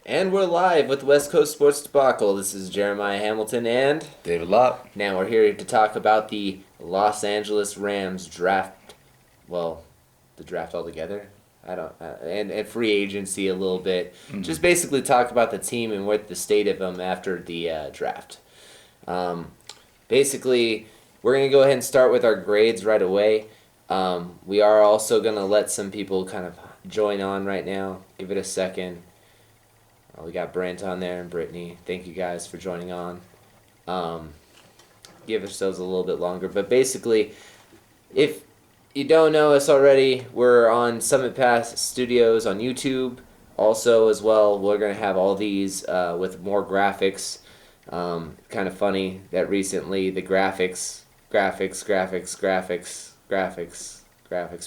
And we're live with West Coast Sports Debacle. This is Jeremiah Hamilton and David Lott. now we're here to talk about the Los Angeles Rams draft. Well, the draft altogether. I don't and free agency a little bit. Just basically talk about the team and what the state of them after the draft. Basically, we're gonna go ahead and start with our grades right away. We are also gonna let some people kind of join on right now. Give it a second. We got Brent on there and Brittany. Thank you guys for joining on. Give ourselves a little bit longer. But basically, if you don't know us already, we're on Summit Pass Studios on YouTube. Also, as well, we're going to have all these with more graphics. Kind of funny that recently the graphics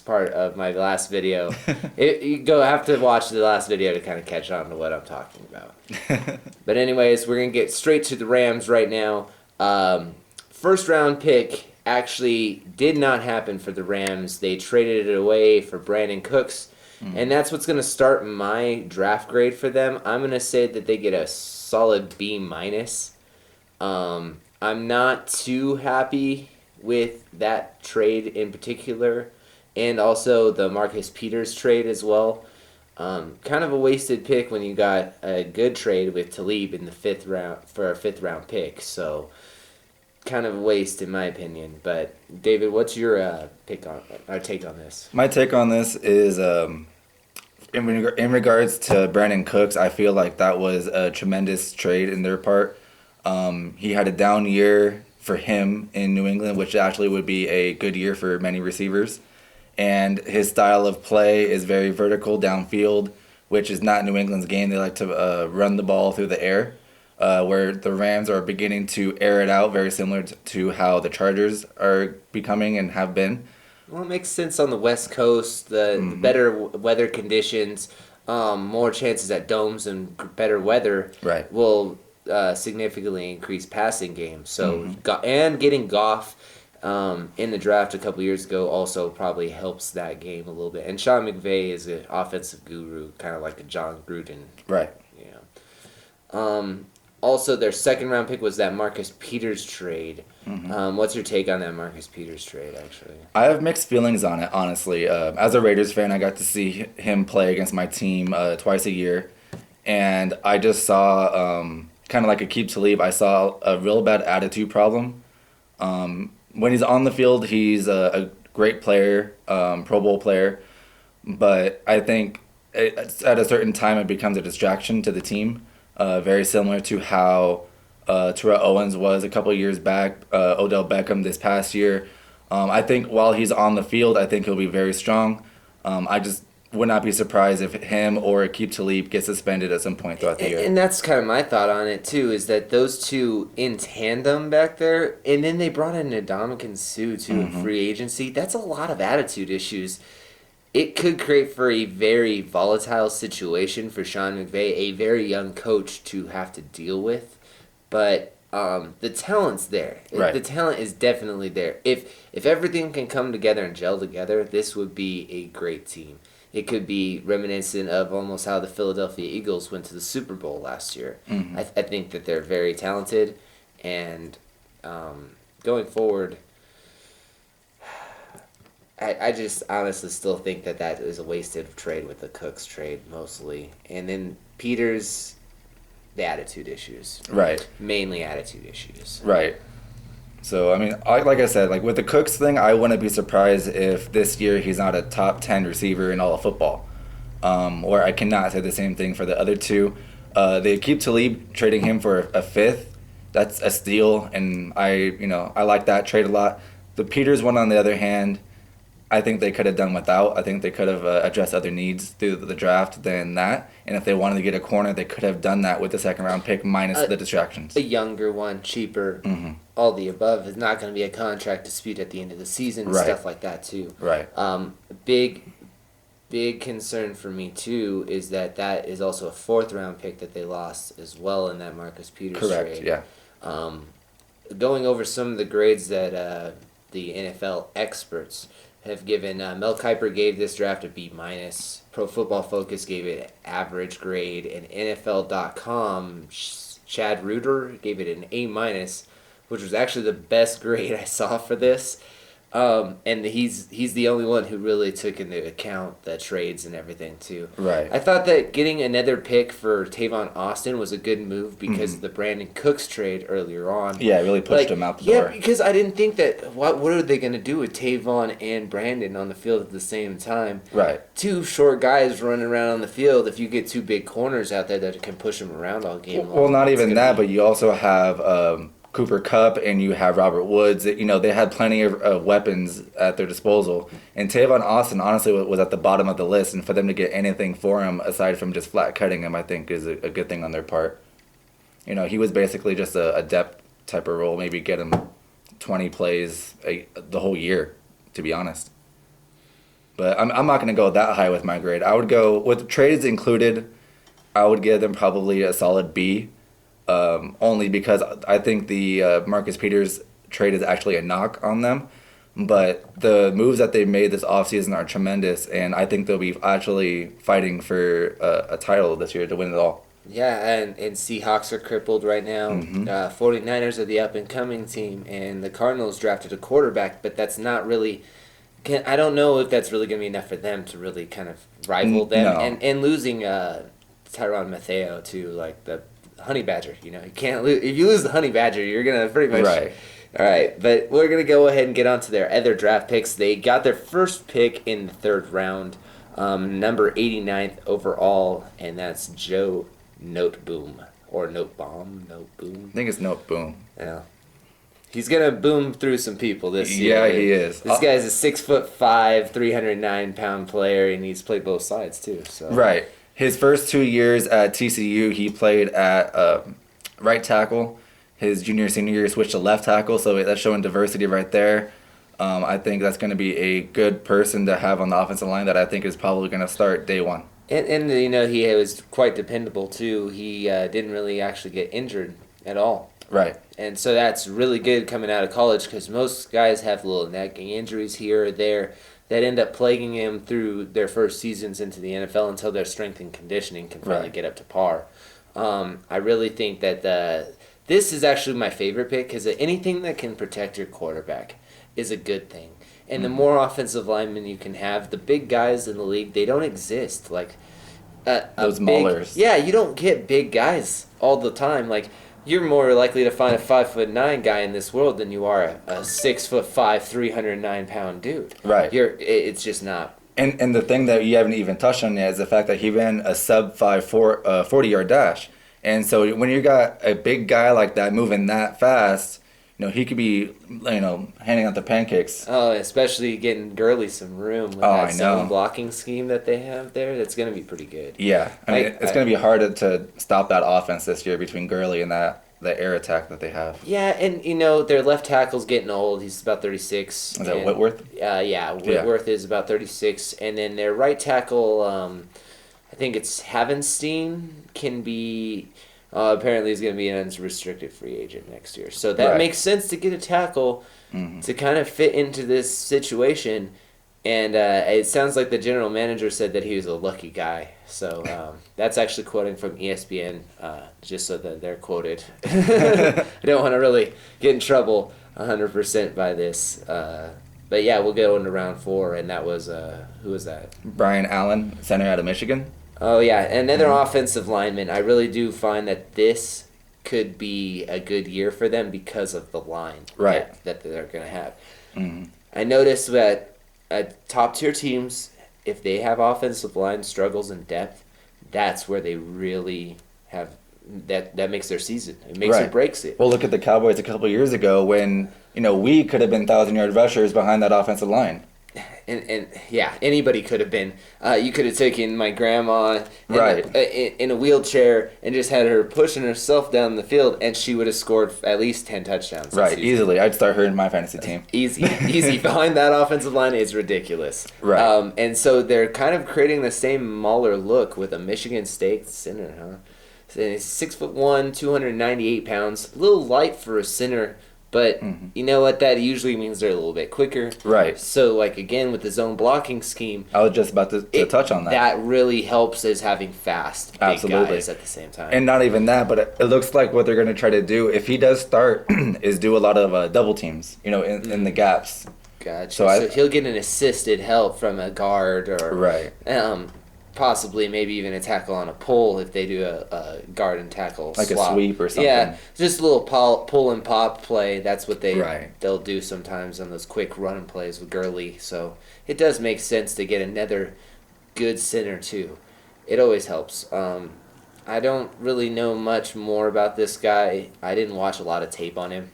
part of my last video. You have to watch the last video to kind of catch on to what I'm talking about. But anyways, we're going to get straight to the Rams right now. First round pick actually did not happen for the Rams. They traded it away for Brandon Cooks. And that's what's going to start my draft grade for them. I'm going to say that they get a solid B-. I'm not too happy with that trade in particular. And also the Marcus Peters trade as well. Kind of a wasted pick when you got a good trade with Talib in the 5th round for a 5th round pick. So kind of a waste in my opinion. But David, what's your take on this? My take on this is in regards to Brandon Cooks, I feel like that was a tremendous trade in their part. He had a down year for him in New England, which actually would be a good year for many receivers. And his style of play is very vertical downfield, which is not New England's game. They like to run the ball through the air, where the Rams are beginning to air it out, very similar to how the Chargers are becoming and have been. Well, it makes sense on the West Coast, the better weather conditions, more chances at domes and better weather will significantly increase passing games. So, and getting Goff in the draft a couple years ago also probably helps that game a little bit. And Sean McVay is an offensive guru, kind of like a John Gruden. Right. Yeah. Also, their 2nd round pick was that Marcus Peters trade. What's your take on that Marcus Peters trade, actually? I have mixed feelings on it, honestly. As a Raiders fan, I got to see him play against my team twice a year. And I just saw, kind of like Aqib Talib, I saw a real bad attitude problem. When he's on the field, he's a great player, Pro Bowl player. But I think at a certain time it becomes a distraction to the team. Very similar to how Terrell Owens was a couple of years back, Odell Beckham this past year. I think while he's on the field, I think he'll be very strong. I just would not be surprised if him or Aqib Talib get suspended at some point throughout the year. And that's kind of my thought on it, too, is that those two in tandem back there, and then they brought in Ndamukong Suh, too, in free agency. That's a lot of attitude issues. It could create for a very volatile situation for Sean McVay, a very young coach to have to deal with. But the talent's there. Right. The talent is definitely there. If everything can come together and gel together, this would be a great team. It could be reminiscent of almost how the Philadelphia Eagles went to the Super Bowl last year. I think that they're very talented, and going forward, I just honestly still think that is a wasted trade with the Cooks trade mostly. And then Peters, the attitude issues. Right. Mainly attitude issues. Right. So, I mean, like I said, like with the Cooks thing, I wouldn't be surprised if this year he's not a top 10 receiver in all of football. Or I cannot say the same thing for the other two. They keep Talib, trading him for a 5th. That's a steal, and I like that trade a lot. The Peters one, on the other hand, I think they could have done without. I think they could have addressed other needs through the draft than that. And if they wanted to get a corner, they could have done that with the 2nd round pick minus the distractions. A younger one, cheaper, all the above. Is not going to be a contract dispute at the end of the season and stuff like that too. Right. Big concern for me too is that is also a 4th round pick that they lost as well in that Marcus Peters trade. Correct, yeah. Going over some of the grades that the NFL experts have given Mel Kiper gave this draft a B minus. Pro Football Focus gave it an average grade, and NFL.com Chad Reuter gave it an A minus, which was actually the best grade I saw for this. And he's the only one who really took into account the trades and everything too. Right. I thought that getting another pick for Tavon Austin was a good move because of the Brandon Cooks trade earlier on. Yeah, it really pushed him out the door. Yeah, because I didn't think that what are they going to do with Tavon and Brandon on the field at the same time? Right. Two short guys running around on the field. If you get two big corners out there that can push them around all game long. Well, not even that, but you also have Cooper Kupp and you have Robert Woods. You know, they had plenty of weapons at their disposal. And Tavon Austin, honestly, was at the bottom of the list. And for them to get anything for him, aside from just flat cutting him, I think is a good thing on their part. You know, he was basically just a depth type of role. Maybe get him 20 plays the whole year, to be honest. But I'm not going to go that high with my grade. I would go, with trades included, I would give them probably a solid B. Only because I think the Marcus Peters trade is actually a knock on them. But the moves that they made this offseason are tremendous, and I think they'll be actually fighting for a title this year to win it all. Yeah, and Seahawks are crippled right now. 49ers are the up-and-coming team, and the Cardinals drafted a quarterback, but that's not really... I don't know if that's really going to be enough for them to really kind of rival them. No. And losing Tyrann Mathieu to, like, the Honey Badger, you know, you can't lose. If you lose the Honey Badger, you're gonna pretty much. Right. All right, but we're gonna go ahead and get on to their other draft picks. They got their first pick in the third round, number 89th overall, and that's Joe Noteboom or Notebomb. I think it's Noteboom. Yeah. He's gonna boom through some people this year. Yeah, he is. This guy's a 6'5", 309-pound player, and he's played both sides too. So. Right. His first 2 years at TCU, he played at right tackle. His junior, senior year, switched to left tackle, so that's showing diversity right there. I think that's going to be a good person to have on the offensive line that I think is probably going to start day one. And you know, he was quite dependable, too. He didn't really actually get injured at all. Right. And so that's really good coming out of college because most guys have little nagging injuries here or there that end up plaguing him through their first seasons into the NFL until their strength and conditioning can finally get up to par. I really think that this is actually my favorite pick because anything that can protect your quarterback is a good thing. And the more offensive linemen you can have, the big guys in the league, they don't exist. Like those maulers. Yeah, you don't get big guys all the time. Like, you're more likely to find a 5'9" guy in this world than you are a 6'5", 309-pound dude. Right. It's just not. And the thing that you haven't even touched on yet is the fact that he ran a sub 40-yard dash. And so when you got a big guy like that moving that fast, you know, he could be, you know, handing out the pancakes. Oh, especially getting Gurley some room with that zone blocking scheme that they have there. That's going to be pretty good. Yeah. I mean, it's going to be hard to stop that offense this year between Gurley and the air attack that they have. Yeah, and, you know, their left tackle's getting old. He's about 36. Is that Whitworth? Yeah, Whitworth is about 36. And then their right tackle, I think it's Havenstein, can be... apparently he's going to be an unrestricted free agent next year. So that makes sense to get a tackle to kind of fit into this situation. And it sounds like the general manager said that he was a lucky guy. So that's actually quoting from ESPN, just so that they're quoted. I don't want to really get in trouble 100% by this. But yeah, we'll go into round 4, and that was, who was that? Brian Allen, center out of Michigan. Oh, yeah, another offensive lineman. I really do find that this could be a good year for them because of the line that they're going to have. I noticed that top-tier teams, if they have offensive line struggles and depth, that's where they really have that makes their season. It makes or breaks it. Well, look at the Cowboys a couple of years ago when, you know, we could have been 1,000-yard rushers behind that offensive line. And yeah, anybody could have been. You could have taken my grandma in a wheelchair and just had her pushing herself down the field, and she would have scored at least 10 touchdowns. Right, easily. I'd start her in my fantasy team. Easy. Behind that offensive line is ridiculous. Right. And so they're kind of creating the same Mauler look with a Michigan State center, huh? So he's 6'1", 298 pounds, a little light for a center, But you know what? That usually means they're a little bit quicker. Right. So, like, again, with the zone blocking scheme, I was just about to touch on that. That really helps as having fast, big Absolutely. guys at the same time. And not even that, but it looks like what they're going to try to do, if he does start, is do a lot of double teams, in the gaps. Gotcha. So he'll get an assisted help from a guard or Right. Possibly maybe even a tackle on a pull if they do a guard and tackle Like swap. a sweep or something. Yeah, just a little pull and pop play. That's what they'll do sometimes on those quick run plays with Gurley. So it does make sense to get another good center too. It always helps. I don't really know much more about this guy. I didn't watch a lot of tape on him.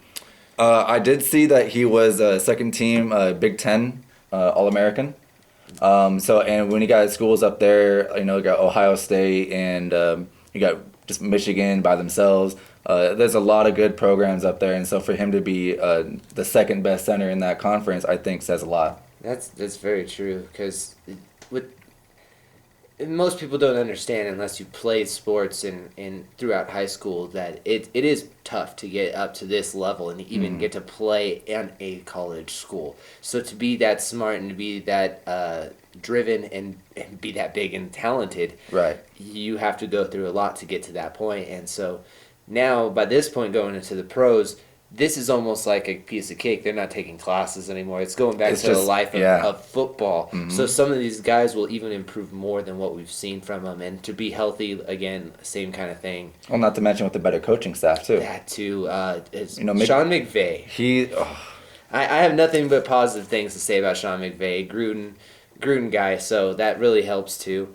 I did see that he was a second team Big Ten All-American. And when you got schools up there, you got Ohio State and you got just Michigan by themselves. There's a lot of good programs up there, and so for him to be the second best center in that conference, I think says a lot. That's very true because most people don't understand unless you played sports and throughout high school that it is tough to get up to this level and even get to play in a college school. So to be that smart and to be that driven and be that big and talented, right? You have to go through a lot to get to that point. And so now by this point going into the pros, this is almost like a piece of cake. They're not taking classes anymore. It's going back to the life of football. Mm-hmm. So some of these guys will even improve more than what we've seen from them. And to be healthy, again, same kind of thing. Well, not to mention with the better coaching staff, too. That, too. Sean McVay. I have nothing but positive things to say about Sean McVay. Gruden guy, so that really helps, too.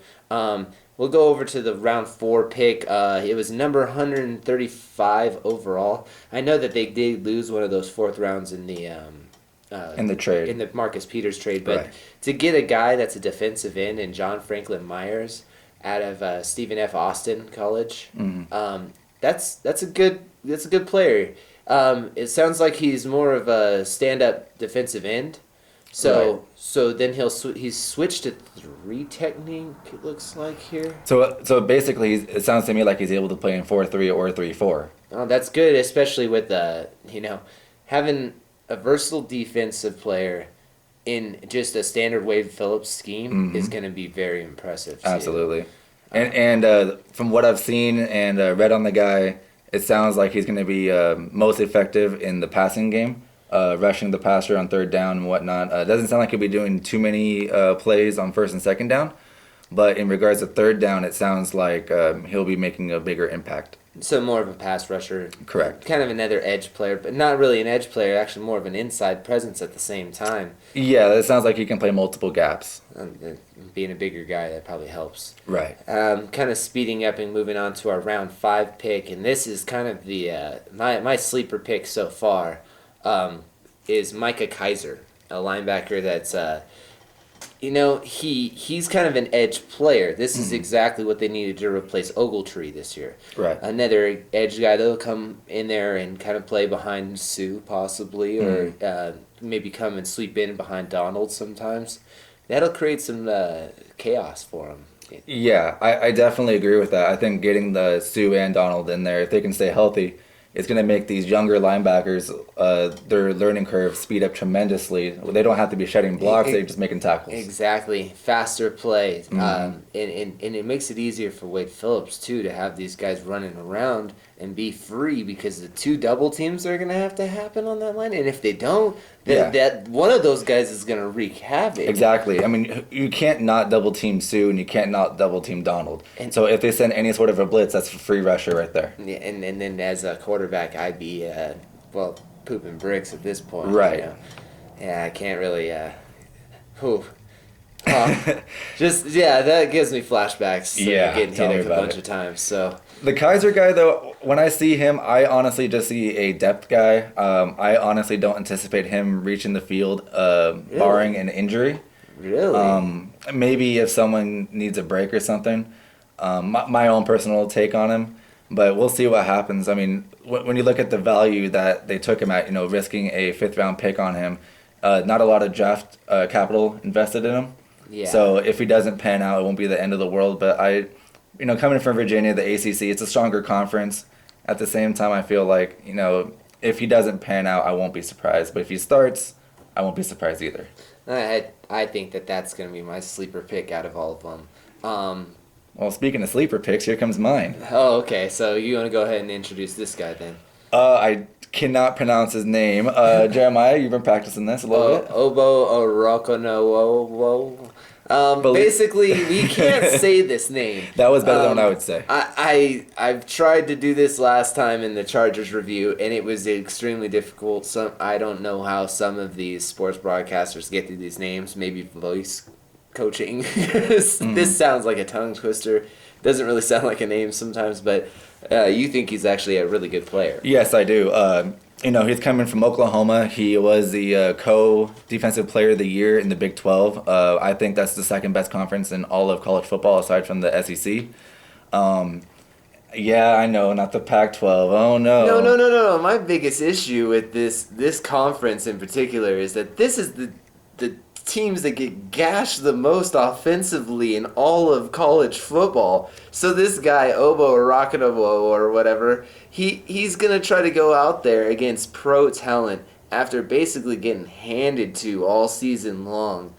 We'll go over to the round 4 pick. It was number 135 overall. I know that they did lose one of those fourth rounds in the trade, in the Marcus Peters trade. But to get a guy that's a defensive end and John Franklin Myers out of Stephen F. Austin College, that's a good player. It sounds like he's more of a stand-up defensive end. So then he's switched to 3 technique, it looks like here. So basically, it sounds to me like he's able to play in 4-3 or 3-4. Oh, that's good, especially with having a versatile defensive player in just a standard Wade Phillips scheme is going to be very impressive. Too. Absolutely, and from what I've seen and read on the guy, it sounds like he's going to be most effective in the passing game. Rushing the passer on third down and whatnot. Doesn't sound like he'll be doing too many plays on first and second down, but in regards to third down, it sounds like he'll be making a bigger impact. So more of a pass rusher. Correct. Kind of another edge player, but not really an edge player, actually more of an inside presence at the same time. Yeah, it sounds like he can play multiple gaps. Being a bigger guy, that probably helps. Right. Kind of speeding up and moving on to our round 5 pick, and this is kind of the my sleeper pick so far. Is Micah Kaiser, a linebacker that's, he's kind of an edge player. This is exactly what they needed to replace Ogletree this year. Right. Another edge guy that'll come in there and kind of play behind Sue possibly, or maybe come and sweep in behind Donald sometimes. That'll create some chaos for him. Yeah, I definitely agree with that. I think getting the Sue and Donald in there, if they can stay healthy, it's going to make these younger linebackers, their learning curve speed up tremendously. They don't have to be shedding blocks, they're just making tackles. Exactly. Faster play. And it makes it easier for Wade Phillips, too, to have these guys running around and be free because the 2 double teams are going to happen on that line. And if they don't, that one of those guys is going to wreak havoc. Exactly. I mean, you can't not double team Sue and you can't not double team Donald. And so if they send any sort of a blitz, that's a free rusher right there. Yeah, and then as a quarterback, I'd be, pooping bricks at this point. Right. Yeah, I can't really, that gives me flashbacks. Getting hit a bunch of times. So the Kaiser guy, though, when I see him, I honestly just see a depth guy. I honestly don't anticipate him reaching the field, barring an injury. Really? Maybe if someone needs a break or something. My own personal take on him, but we'll see what happens. I mean, when you look at the value that they took him at, risking a 5th round pick on him, not a lot of draft capital invested in him. Yeah. So if he doesn't pan out, it won't be the end of the world. But coming from Virginia, the ACC, it's a stronger conference. At the same time, I feel like, if he doesn't pan out, I won't be surprised. But if he starts, I won't be surprised either. I think that's going to be my sleeper pick out of all of them. Well, speaking of sleeper picks, here comes mine. Oh, okay. So you want to go ahead and introduce this guy then? I cannot pronounce his name. Jeremiah, you've been practicing this a little bit. Obo Orokono. Basically, we can't say this name. That was better than what I would say. I've tried to do this last time in the Chargers review, and it was extremely difficult. I don't know how some of these sports broadcasters get through these names. Maybe voice coaching. This sounds like a tongue twister. Doesn't really sound like a name sometimes, but you think he's actually a really good player. Yes, I do. He's coming from Oklahoma. He was the co-defensive player of the year in the Big 12. I think that's the second best conference in all of college football aside from the SEC. Yeah, I know, not the Pac-12. Oh, no. No. My biggest issue with this conference in particular is that this is the teams that get gashed the most offensively in all of college football. So this guy, Obo Rakanovo or whatever, he's going to try to go out there against pro talent after basically getting handed to all season long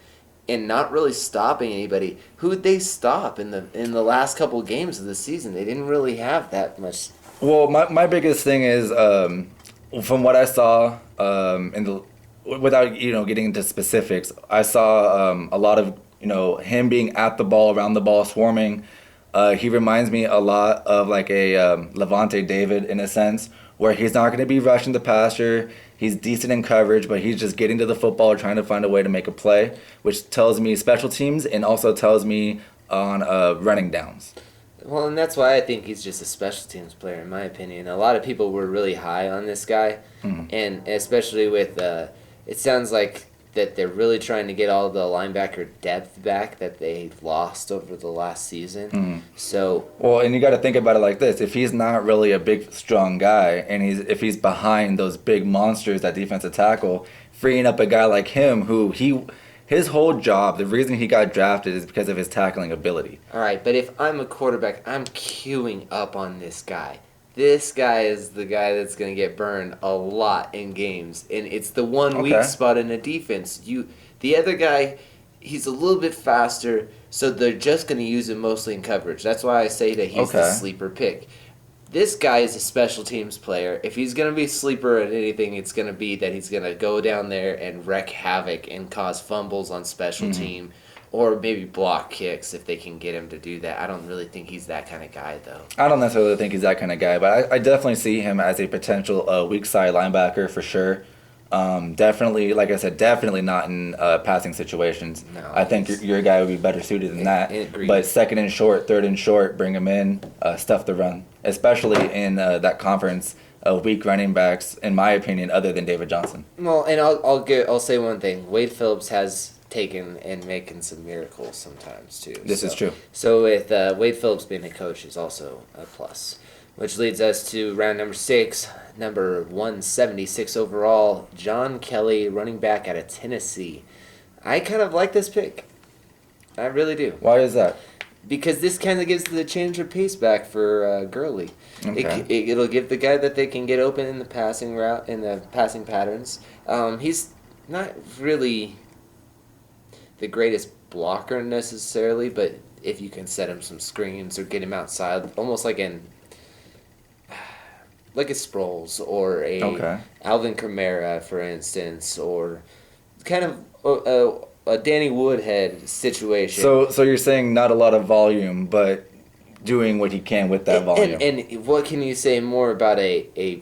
and not really stopping anybody. Who would they stop in the last couple of games of the season? They didn't really have that much. Well, my biggest thing is, from what I saw without getting into specifics, I saw a lot of him being at the ball, around the ball, swarming. He reminds me a lot of like a Levante David in a sense, where he's not going to be rushing the passer. He's decent in coverage, but he's just getting to the football, trying to find a way to make a play, which tells me special teams and also tells me on running downs. Well, and that's why I think he's just a special teams player, in my opinion. A lot of people were really high on this guy, and especially with it sounds like that they're really trying to get all the linebacker depth back that they lost over the last season. So and you got to think about it like this: if he's not really a big, strong guy, and if he's behind those big monsters at defensive tackle, freeing up a guy like him, who his whole job, the reason he got drafted is because of his tackling ability. All right, but if I'm a quarterback, I'm queuing up on this guy. This guy is the guy that's going to get burned a lot in games, and it's the one weak spot in a defense. The other guy, he's a little bit faster, so they're just going to use him mostly in coverage. That's why I say that he's the sleeper pick. This guy is a special teams player. If he's going to be a sleeper at anything, it's going to be that he's going to go down there and wreak havoc and cause fumbles on special team, or maybe block kicks if they can get him to do that. I don't really think he's that kind of guy, though. I don't necessarily think he's that kind of guy, but I definitely see him as a potential weak side linebacker for sure. Definitely, like I said, definitely not in passing situations. No, I think your guy would be better suited than that. But second and short, third and short, bring him in, stuff the run, especially in that conference of weak running backs, in my opinion, other than David Johnson. Well, and I'll say one thing: Wade Phillips has taken and making some miracles sometimes too. This is true. So with Wade Phillips being a coach is also a plus, which leads us to round number 6, number 176 overall, John Kelly, running back out of Tennessee. I kind of like this pick. I really do. Why is that? Because this kind of gives the change of pace back for Gurley. Okay. It'll give the guy that they can get open in the passing route, in the passing patterns. He's not really the greatest blocker necessarily, but if you can set him some screens or get him outside, almost like a Sproles or a Alvin Kamara, for instance, or kind of a Danny Woodhead situation. So you're saying not a lot of volume, but doing what he can with that volume. And what can you say more about a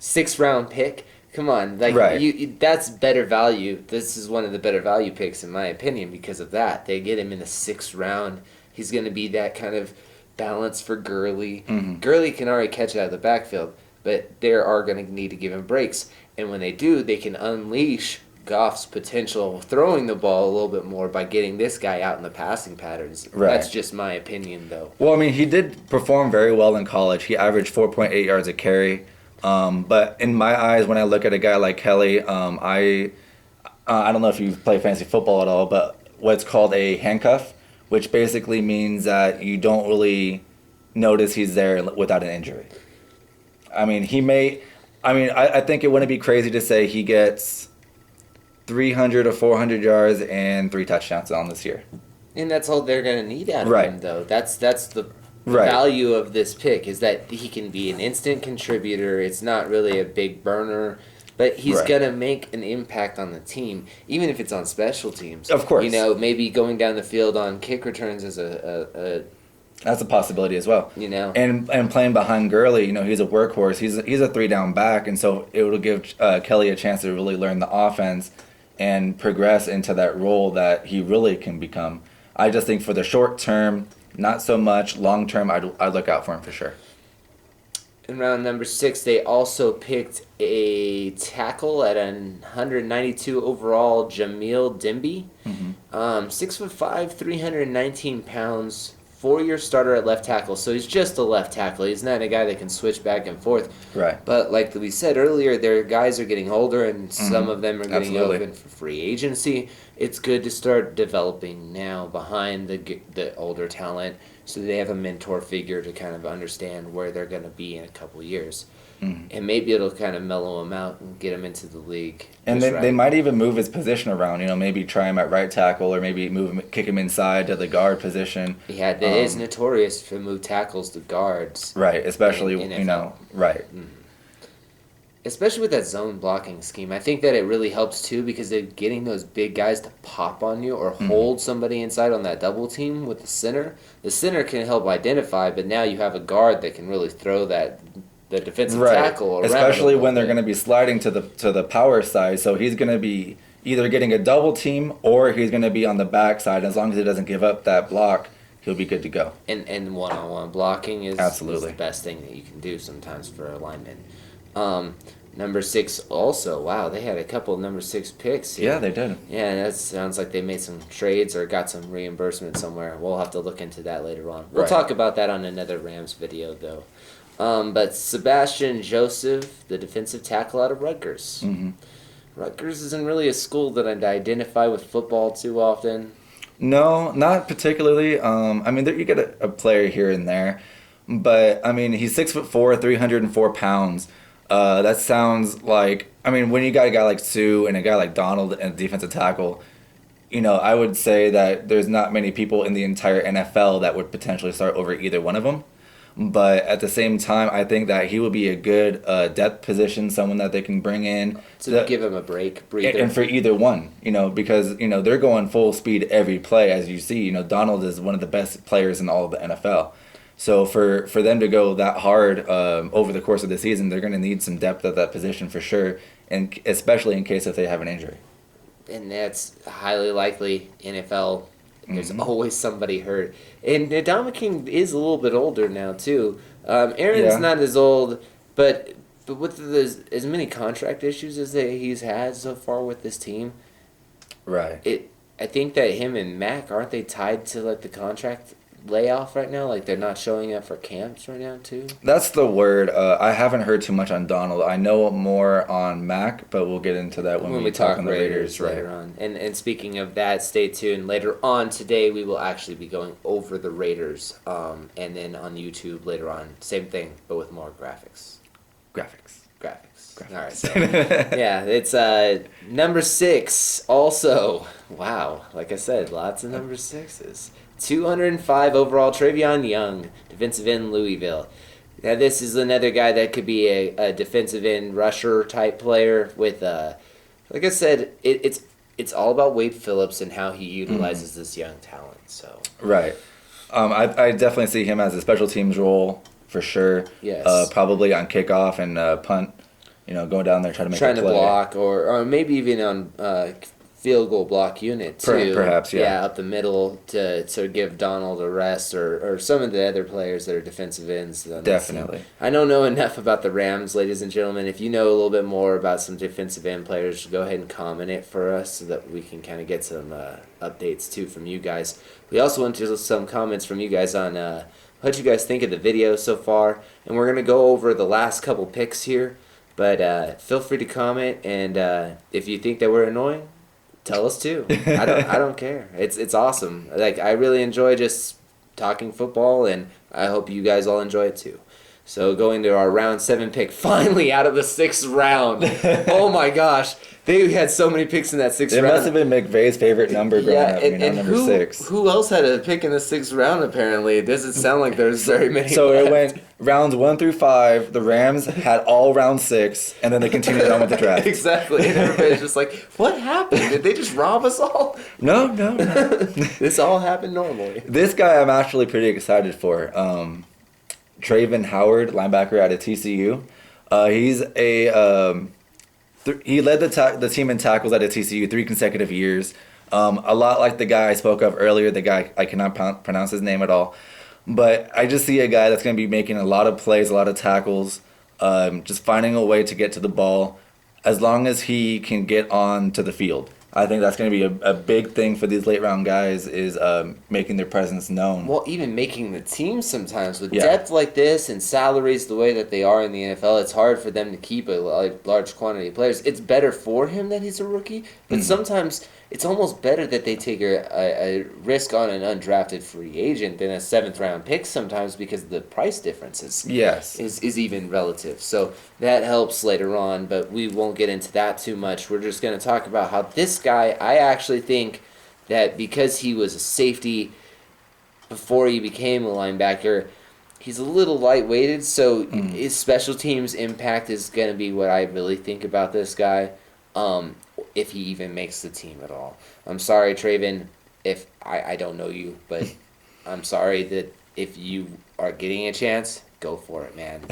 6th-round pick? Come on, that's better value. This is one of the better value picks in my opinion because of that. They get him in the 6th round. He's going to be that kind of balance for Gurley. Gurley can already catch it out of the backfield, but they are going to need to give him breaks. And when they do, they can unleash Goff's potential throwing the ball a little bit more by getting this guy out in the passing patterns. Right. That's just my opinion, though. Well, I mean, he did perform very well in college. He averaged 4.8 yards a carry. But in my eyes, when I look at a guy like Kelly, I don't know if you play fantasy football at all, but what's called a handcuff, which basically means that you don't really notice he's there without an injury. I mean, he may I mean, I think it wouldn't be crazy to say he gets 300 or 400 yards and 3 touchdowns on this year. And that's all they're going to need out of Right. him, though. That's the Right. value of this pick, is that he can be an instant contributor. It's not really a big burner, but he's Right. going to make an impact on the team, even if it's on special teams. Of course. You know, maybe going down the field on kick returns is a That's a possibility as well. you know. And playing behind Gurley, you know, he's a workhorse. He's a 3-down back, and so it will give Kelly a chance to really learn the offense and progress into that role that he really can become. I just think for the short term, not so much. Long term, I'd look out for him for sure. In round number 6, they also picked a tackle at 192 overall, Jamil Dimby. 6'5", 319 pounds, 4-year starter at left tackle. So he's just a left tackle. He's not a guy that can switch back and forth. Right. But like we said earlier, their guys are getting older, and some of them are getting Absolutely. open for free agency. It's good to start developing now behind the older talent, so they have a mentor figure to kind of understand where they're going to be in a couple years. And maybe it'll kind of mellow him out and get him into the league. And just they might even move his position around. You know, maybe try him at right tackle, or maybe kick him inside to the guard position. Yeah, it is notorious to move tackles to guards. Right, especially in you know, NFL. right. Especially with that zone blocking scheme. I think that it really helps too, because they're getting those big guys to pop on you or hold somebody inside on that double team with the center. The center can help identify, but now you have a guard that can really throw the defensive tackle around. Especially a when they're little going to be sliding to the power side, so he's going to be either getting a double team or he's going to be on the back side. As long as he doesn't give up that block, he'll be good to go. And one-on-one blocking is Absolutely the best thing that you can do sometimes for a lineman. Number 6 also, wow, they had a couple of number 6 picks here. Yeah, they did. Yeah, that sounds like they made some trades or got some reimbursement somewhere. We'll have to look into that later on. We'll Right. talk about that on another Rams video, though. But Sebastian Joseph, the defensive tackle out of Rutgers. Rutgers isn't really a school that I'd identify with football too often. No, not particularly. I mean, you get a player here and there, but I mean, he's 6'4", 304 pounds. That sounds like, I mean, when you got a guy like Sue and a guy like Donald and defensive tackle, you know, I would say that there's not many people in the entire NFL that would potentially start over either one of them. But at the same time, I think that he would be a good depth position, someone that they can bring in To give him a breather. and for either one, you know, because, you know, they're going full speed every play, as you see. You know, Donald is one of the best players in all of the NFL. So for them to go that hard over the course of the season, they're going to need some depth at that position for sure, and especially in case if they have an injury. And that's highly likely. NFL, there's always somebody hurt. And King is a little bit older now, too. Aaron's Yeah. not as old, but with as many contract issues as that he's had so far with this team, Right. I think that him and Mac, aren't they tied to like the contract layoff right now? Like they're not showing up for camps right now, too? That's the word. I haven't heard too much on Donald. I know more on Mac, but we'll get into that when we talk on the Raiders later on. And speaking of that, stay tuned. Later on today, we will actually be going over the Raiders. And then on YouTube later on, same thing, but with more graphics. Graphics. All right. So, yeah, it's number 6 also. Wow. Like I said, lots of number 6s. 205 overall, Travion Young, defensive end, Louisville. Now, this is another guy that could be a defensive end rusher type player with, like I said, it's all about Wade Phillips and how he utilizes this young talent. So Right. I definitely see him as a special teams role for sure. Yes. Probably on kickoff and punt. You know, going down there trying to make a play. block or maybe even on field goal block unit too. Perhaps, yeah. Yeah, up the middle to give Donald a rest or some of the other players that are defensive ends. On this team. Definitely. I don't know enough about the Rams, ladies and gentlemen. If you know a little bit more about some defensive end players, go ahead and comment it for us so that we can kind of get some updates too from you guys. We also want to some comments from you guys on what you guys think of the video so far, and we're gonna go over the last couple picks here. But feel free to comment, and if you think that we're annoying, tell us too. I don't care. It's awesome. Like I really enjoy just talking football, and I hope you guys all enjoy it too. So going to our round 7 pick, finally out of the 6th round. Oh my gosh. They had so many picks in that 6th round. It must have been McVay's favorite number growing up, number 6. Who else had a pick in the 6th round, apparently? It doesn't sound like there's very many So left. it went rounds 1 through 5. The Rams had all round 6, and then they continued on with the draft. Exactly. And everybody's just like, what happened? Did they just rob us all? No. This all happened normally. This guy I'm actually pretty excited for. Traven Howard, linebacker out of TCU. He's he led the team in tackles at TCU 3 consecutive years. A lot like the guy I spoke of earlier, the guy, I cannot pronounce his name at all. But I just see a guy that's going to be making a lot of plays, a lot of tackles, just finding a way to get to the ball as long as he can get on to the field. I think that's going to be a big thing for these late round guys is making their presence known. Well, even making the team sometimes. With depth like this and salaries the way that they are in the NFL, it's hard for them to keep a large quantity of players. It's better for him that he's a rookie, but sometimes it's almost better that they take a risk on an undrafted free agent than a 7th round pick sometimes because the price difference is even relative. So that helps later on, but we won't get into that too much. We're just going to talk about how this guy, I actually think that because he was a safety before he became a linebacker, he's a little light-weighted, so his special teams impact is going to be what I really think about this guy. If he even makes the team at all. I'm sorry, Traven, if I don't know you, but I'm sorry that if you are getting a chance, go for it, man.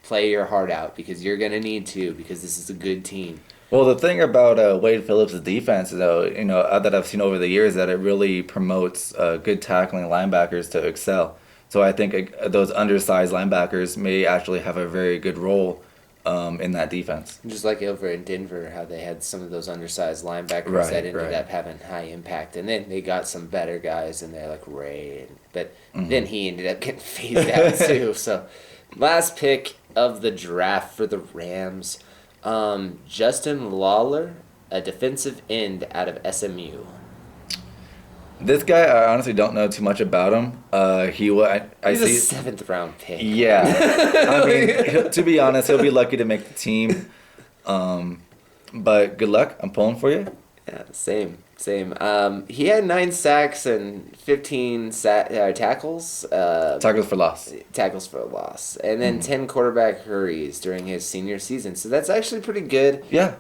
Play your heart out because you're going to need to because this is a good team. Well, the thing about Wade Phillips' defense, though, that I've seen over the years, that it really promotes good tackling linebackers to excel. So I think those undersized linebackers may actually have a very good role in that defense. Just like over in Denver, how they had some of those undersized linebackers that ended up having high impact. And then they got some better guys in there like Ray. But then he ended up getting phased out too. So last pick of the draft for the Rams, Justin Lawler, a defensive end out of SMU. This guy, I honestly don't know too much about him. He's a 7th round pick. Yeah. I mean, to be honest, he'll be lucky to make the team. But good luck. I'm pulling for you. Yeah, same. He had 9 sacks and 15 tackles. Tackles for loss. Tackles for a loss. And then 10 quarterback hurries during his senior season. So that's actually pretty good. Yeah.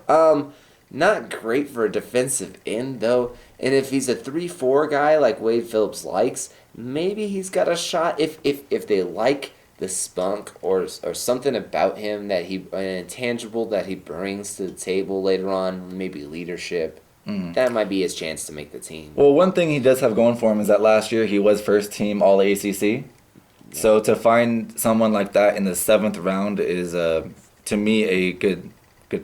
Not great for a defensive end, though. And if he's a 3-4 guy like Wade Phillips likes, maybe he's got a shot. If they like the spunk or something about him, that an intangible that he brings to the table later on, maybe leadership, that might be his chance to make the team. Well, one thing he does have going for him is that last year he was first team All ACC. Yeah. So to find someone like that in the 7th round is, to me, a good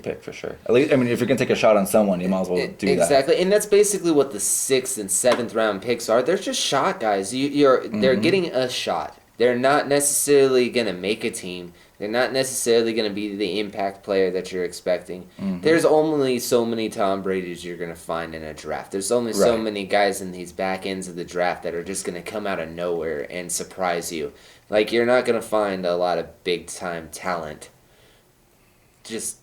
pick for sure. At least, I mean, if you're gonna take a shot on someone, you might as well do that. Exactly, and that's basically what the 6th and 7th round picks are. They're just shot guys. They're getting a shot. They're not necessarily gonna make a team. They're not necessarily gonna be the impact player that you're expecting. There's only so many Tom Brady's you're gonna find in a draft. There's only so many guys in these back ends of the draft that are just gonna come out of nowhere and surprise you. Like, you're not gonna find a lot of big time talent just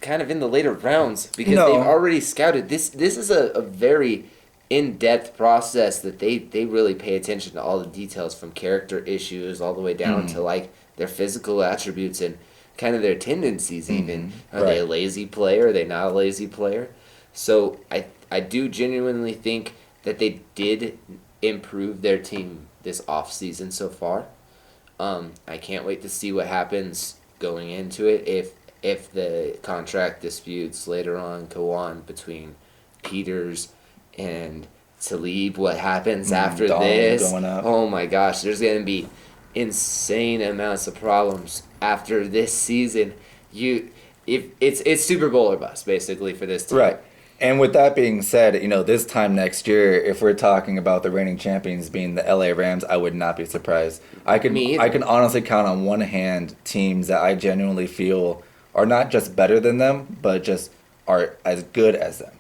kind of in the later rounds because they've already scouted. This is a very in-depth process that they really pay attention to all the details from character issues all the way down to like their physical attributes and kind of their tendencies even. Are they a lazy player? Are they not a lazy player? So I do genuinely think that they did improve their team this offseason so far. I can't wait to see what happens going into it if the contract disputes later on go on between Peters and Talib, what happens after this? Going up. Oh my gosh, there's going to be insane amounts of problems after this season. It's Super Bowl or bust basically for this team. Right. And with that being said, this time next year, if we're talking about the reigning champions being the LA Rams, I would not be surprised. I can honestly count on one hand teams that I genuinely feel are not just better than them, but just are as good as them.